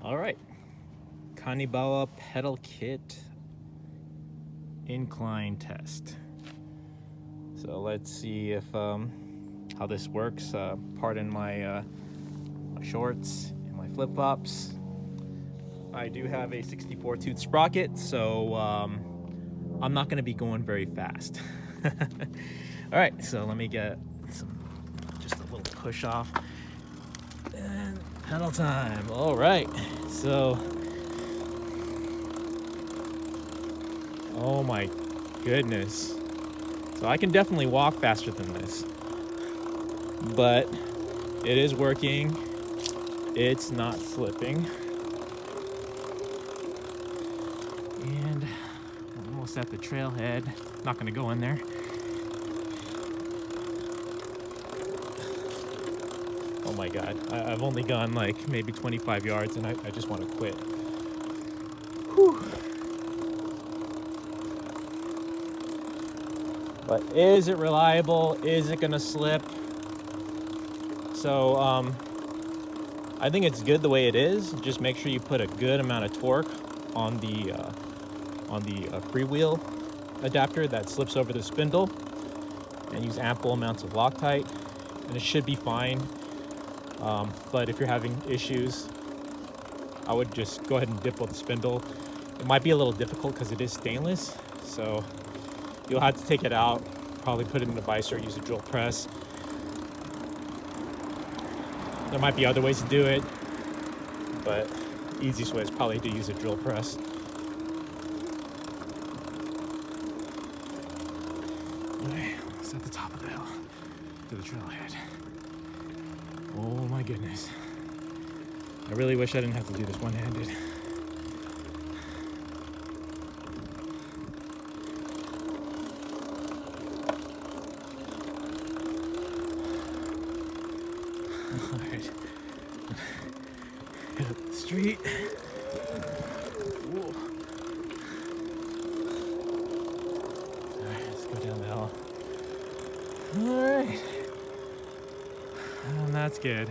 All right, Kaniwaba pedal kit incline test. So let's see if how this works. Pardon my my shorts and my flip-flops. I do have a 64 tooth sprocket, so I'm not going to be going very fast. All right, so let me get just a little push off and pedal time. All right, so oh my goodness. So I can definitely walk faster than this, but it is working. It's not slipping. And I'm almost at the trailhead. Not gonna go in there. Oh my God, I've only gone like maybe 25 yards and I just wanna quit. Whew. But is it reliable? Is it gonna slip? So I think it's good the way it is. Just make sure you put a good amount of torque on the freewheel adapter that slips over the spindle, and use ample amounts of Loctite, and it should be fine. But if you're having issues, I would just go ahead and dimple the spindle. It might be a little difficult because it is stainless, so you'll have to take it out, probably put it in a vise or use a drill press. There might be other ways to do it, but the easiest way is probably to use a drill press. Okay, it's at the top of the hill to the trailhead. Oh my goodness. I really wish I didn't have to do this one-handed. All right. Head up the street. Whoa. All right, let's go down the hill. All right. And that's good.